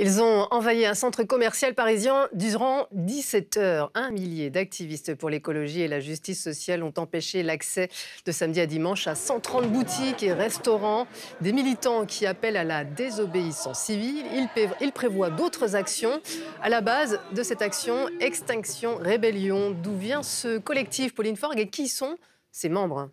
Ils ont envahi un centre commercial parisien durant 17 heures. Un millier d'activistes pour l'écologie et la justice sociale ont empêché l'accès de samedi à dimanche à 130 boutiques et restaurants. Des militants qui appellent à la désobéissance civile. Ils prévoient d'autres actions. À la base de cette action, Extinction Rébellion. D'où vient ce collectif, Pauline Forgue, et qui sont ses membres ?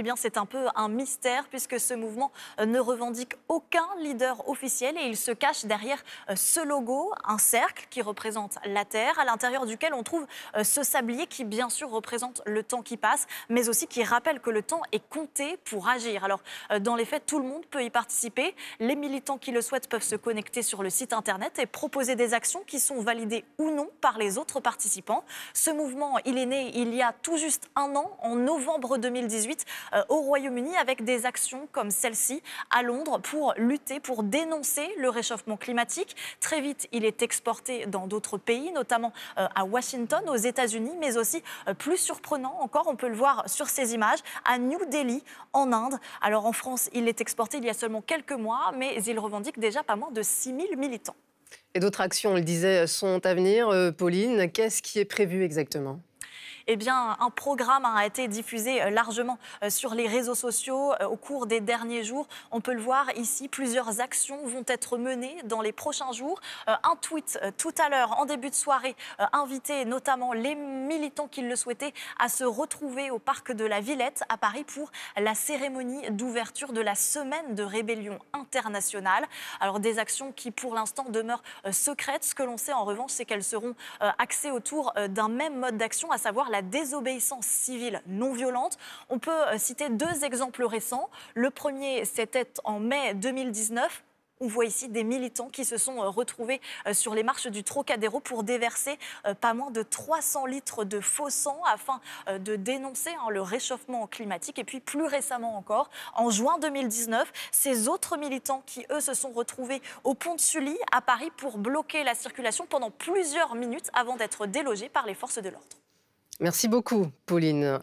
Eh bien, c'est un peu un mystère puisque ce mouvement ne revendique aucun leader officiel et il se cache derrière ce logo, un cercle qui représente la Terre, à l'intérieur duquel on trouve ce sablier qui, bien sûr, représente le temps qui passe, mais aussi qui rappelle que le temps est compté pour agir. Alors, dans les faits, tout le monde peut y participer. Les militants qui le souhaitent peuvent se connecter sur le site internet et proposer des actions qui sont validées ou non par les autres participants. Ce mouvement, il est né il y a tout juste un an, en novembre 2018, au Royaume-Uni, avec des actions comme celle-ci à Londres pour lutter, pour dénoncer le réchauffement climatique. Très vite, il est exporté dans d'autres pays, notamment à Washington, aux États-Unis, mais aussi, plus surprenant encore, on peut le voir sur ces images, à New Delhi, en Inde. Alors en France, il est exporté il y a seulement quelques mois, mais il revendique déjà pas moins de 6000 militants. Et d'autres actions, on le disait, sont à venir. Pauline, qu'est-ce qui est prévu exactement ? Eh bien, un programme a été diffusé largement sur les réseaux sociaux au cours des derniers jours. On peut le voir ici, plusieurs actions vont être menées dans les prochains jours. Un tweet tout à l'heure, en début de soirée, invitait notamment les militants qui le souhaitaient à se retrouver au parc de la Villette à Paris pour la cérémonie d'ouverture de la semaine de rébellion internationale. Alors des actions qui pour l'instant demeurent secrètes. Ce que l'on sait en revanche, c'est qu'elles seront axées autour d'un même mode d'action, à savoir la désobéissance civile non violente. On peut citer deux exemples récents. Le premier, c'était en mai 2019. On voit ici des militants qui se sont retrouvés sur les marches du Trocadéro pour déverser pas moins de 300 litres de faux sang afin de dénoncer le réchauffement climatique. Et puis plus récemment encore, en juin 2019, ces autres militants qui, eux, se sont retrouvés au pont de Sully à Paris pour bloquer la circulation pendant plusieurs minutes avant d'être délogés par les forces de l'ordre. Merci beaucoup, Pauline.